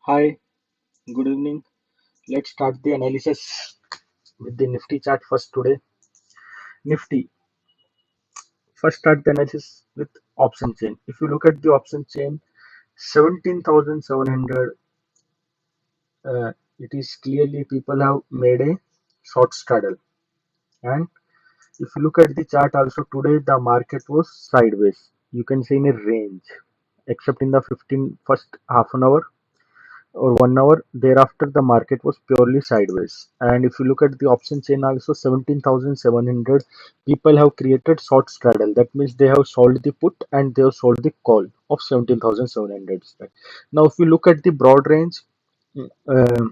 Hi, good evening. Let's start the analysis with the Nifty chart first today. Nifty, first start the analysis with option chain. If you look at the option chain, 17,700, it is clearly people have made a short straddle. And if you look at the chart also today, the market was sideways. You can see in a range, except in the 15 first half an hour or 1 hour. Thereafter, the market was purely sideways. And if you look at the option chain, also 17,700 people have created short straddle. That means they have sold the put and they have sold the call of 17,700. Now, if you look at the broad range, uh,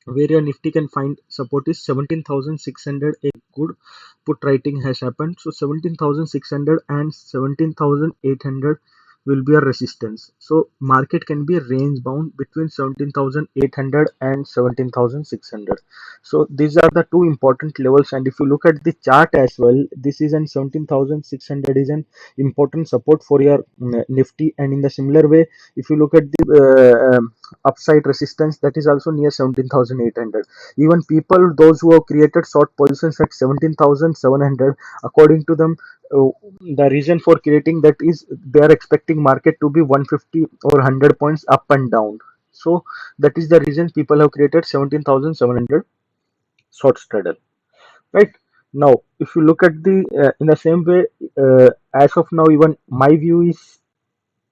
where your Nifty can find support is 17,600. A good put writing has happened. So 17,600 and 17,800 will be a resistance. So market can be range bound between 17,800 and 17,600. So these are the two important levels. And if you look at the chart as well, this is an 17,600 is an important support for your Nifty. And in the similar way, if you look at the upside resistance, that is also near 17,800. Even people those who have created short positions at 17,700, according to them, uh, the reason for creating that is they are expecting market to be 150 or 100 points up and down. So that is the reason people have created 17,700 short straddle, right? Now if you look at the in the same way, as of now, even my view is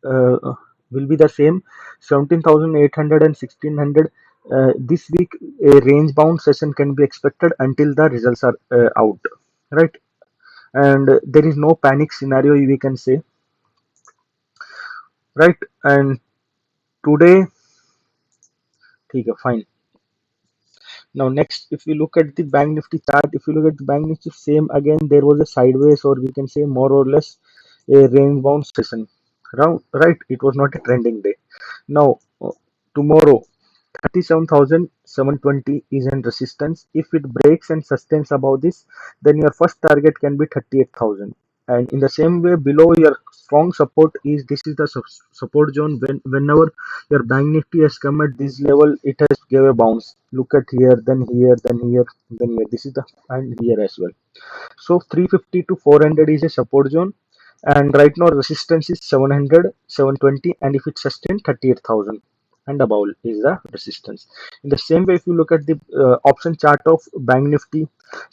uh, will be the same, 17,800 and 1,600. This week a range bound session can be expected until the results are out, right? And there is no panic scenario, we can say, right? And today, okay, fine. Now next, if you look at the bank nifty chart, if you look at the bank nifty, same again, there was a sideways, or we can say more or less a range bound session, right? It was not a trending day. Now tomorrow, 37,720 is in resistance. If it breaks and sustains above this, then your first target can be 38,000. And in the same way, below your strong support is, this is the support zone. Whenever your bank nifty has come at this level, it has gave a bounce. Look at here, then here, then here, then here. This is the, and here as well. So 350 to 400 is a support zone, and right now resistance is 700, 720, and if it sustains 38,000 and above is the resistance. In the same way, if you look at the option chart of bank nifty,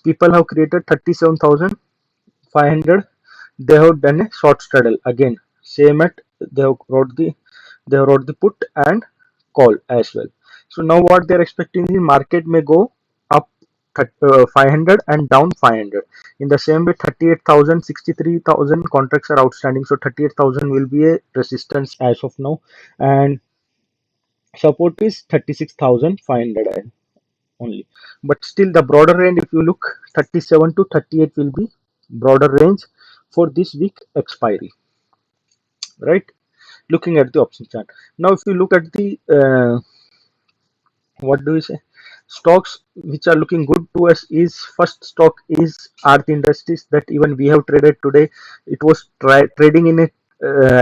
people have created 37,500. They have done a short straddle again, same at, they have wrote the, put and call as well. So now what they are expecting, the market may go up 500 and down 500. In the same way, 38,000, 63,000 contracts are outstanding, so 38,000 will be a resistance as of now, and support is 36,500 only. But still, the broader range, if you look, 37 to 38 will be broader range for this week expiry, right? Looking at the option chart. Now if you look at the what do we say, stocks which are looking good to us, is first stock is Aarti Industries, that even we have traded today. It was trading in a,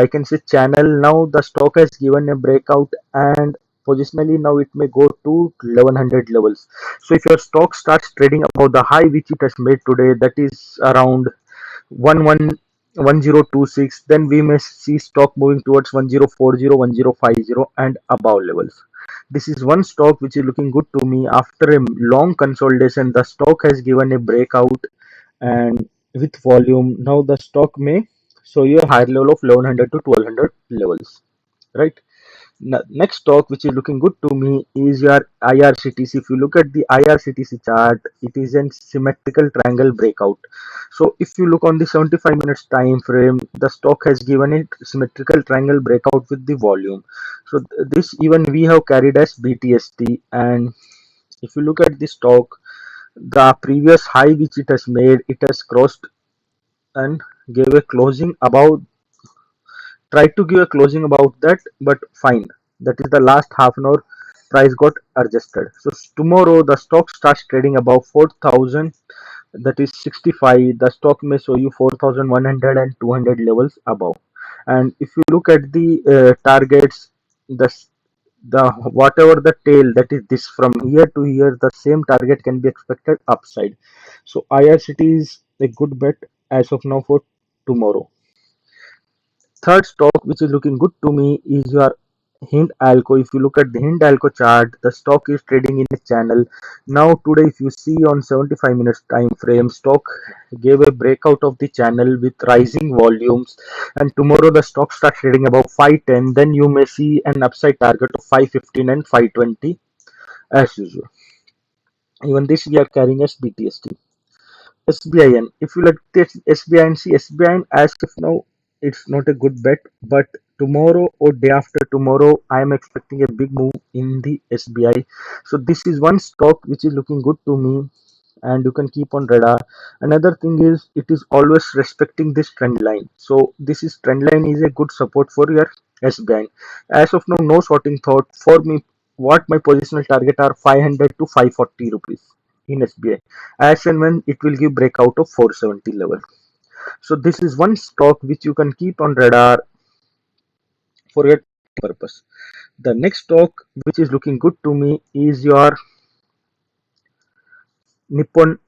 I can say, channel. Now the stock has given a breakout, and positionally now it may go to 1100 levels. So if your stock starts trading above the high which it has made today, that is around 1026, then we may see stock moving towards 1040, 1050 and above levels. This is one stock which is looking good to me. After a long consolidation, the stock has given a breakout, and with volume, now the stock may show you a higher level of 1100 to 1200 levels, right? Next stock which is looking good to me is your IRCTC. If you look at the IRCTC chart, it is a symmetrical triangle breakout. So if you look on the 75 minutes time frame, the stock has given a symmetrical triangle breakout with the volume. So this even we have carried as BTST. And if you look at the stock, the previous high which it has made, it has crossed and gave a closing above, tried to give a closing about that, but fine. That is the last half an hour, price got adjusted. So tomorrow the stock starts trading above 4,000, that is 65. The stock may show you 4,100 and 200 levels above. And if you look at the targets, the the whatever the tail, that is this from here to here, the same target can be expected upside. So IRCT is a good bet as of now for tomorrow. Third stock which is looking good to me is your Hind Alco. If you look at the Hind Alco chart, the stock is trading in a channel. Now today, if you see on 75 minutes time frame, stock gave a breakout of the channel with rising volumes, and tomorrow the stock starts trading above 510. Then you may see an upside target of 515 and 520 as usual. Even this we are carrying as BTST. SBIN. If you look at SBIN, see SBIN as of now, it's not a good bet. But tomorrow or day after tomorrow, I am expecting a big move in the SBI. So this is one stock which is looking good to me, and you can keep on radar. Another thing is it is always respecting this trend line. So this is trend line is a good support for your SBIN. As of now, no sorting thought for me. What my positional target are 500 to 540 rupees in SBI, as and when it will give breakout of 470 level. So this is one stock which you can keep on radar for your purpose. The next stock which is looking good to me is your Nippon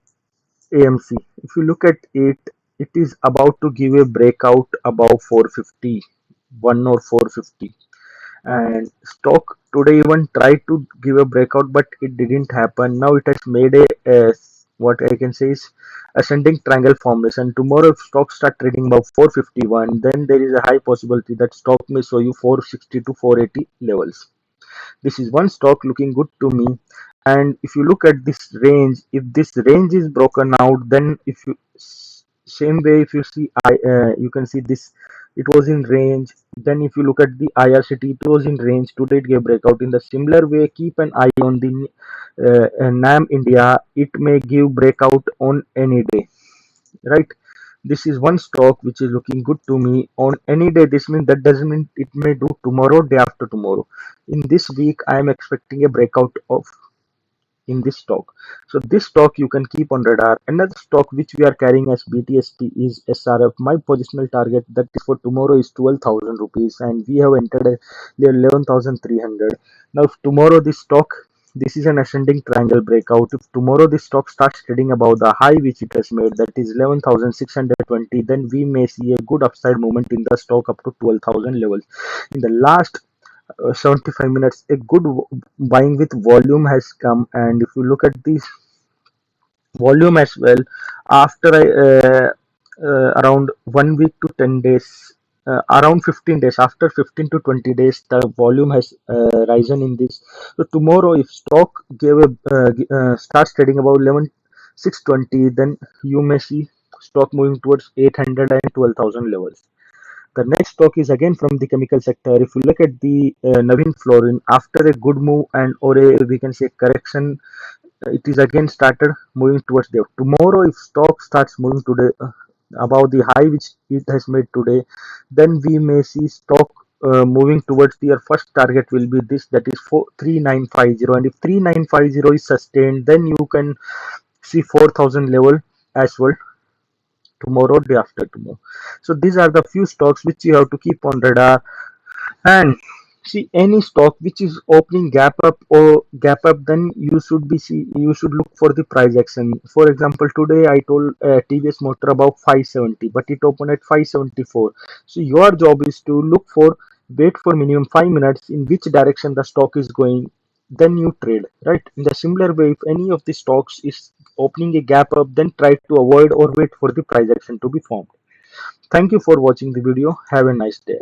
AMC. If you look at it, it is about to give a breakout above 450, 1 or 450. And stock today even tried to give a breakout, but it didn't happen. Now it has made a what I can say is ascending triangle formation. Tomorrow if stock start trading above 451, then there is a high possibility that stock may show you 460 to 480 levels. This is one stock looking good to me. And if you look at this range, if this range is broken out, then if you same way, if you see you can see this, it was in range. Then if you look at the IRCT, it was in range. Today it gave breakout. In the similar way, keep an eye on the NAM India. It may give breakout on any day, right? This is one stock which is looking good to me on any day. This means that doesn't mean it may do tomorrow, day after tomorrow. In this week, I am expecting a breakout of in this stock. So this stock you can keep on radar. Another stock which we are carrying as BTST is SRF. My positional target that is for tomorrow is 12,000 rupees, and we have entered a 11,300. Now if tomorrow this is an ascending triangle breakout. If tomorrow this stock starts trading above the high which it has made, that is 11,620, then we may see a good upside movement in the stock up to 12,000 levels. In the last 75 minutes, a good buying with volume has come. And if you look at this volume as well, after around 1 week to 10 days, around 15 days, after 15 to 20 days, the volume has risen in this. So tomorrow if stock gave a starts trading about 11,620, then you may see stock moving towards 800 and 12,000 levels. The next stock is again from the chemical sector. If you look at the Navin Fluorine, after a good move and or a we can say correction, it is again started moving towards there. Tomorrow, if stock starts moving today above the high which it has made today, then we may see stock moving towards their first target will be this, that is 3950. And if 3950 is sustained, then you can see 4,000 level as well tomorrow, day after tomorrow. So these are the few stocks which you have to keep on radar. And see any stock which is opening gap up, then you should look for the price action. For example, today I told TVS Motor about 570, but it opened at 574. So your job is to look for wait for minimum 5 minutes in which direction the stock is going, then you trade, right? In the similar way, if any of the stocks is opening a gap up, then try to avoid or wait for the price action to be formed. Thank you for watching the video. Have a nice day.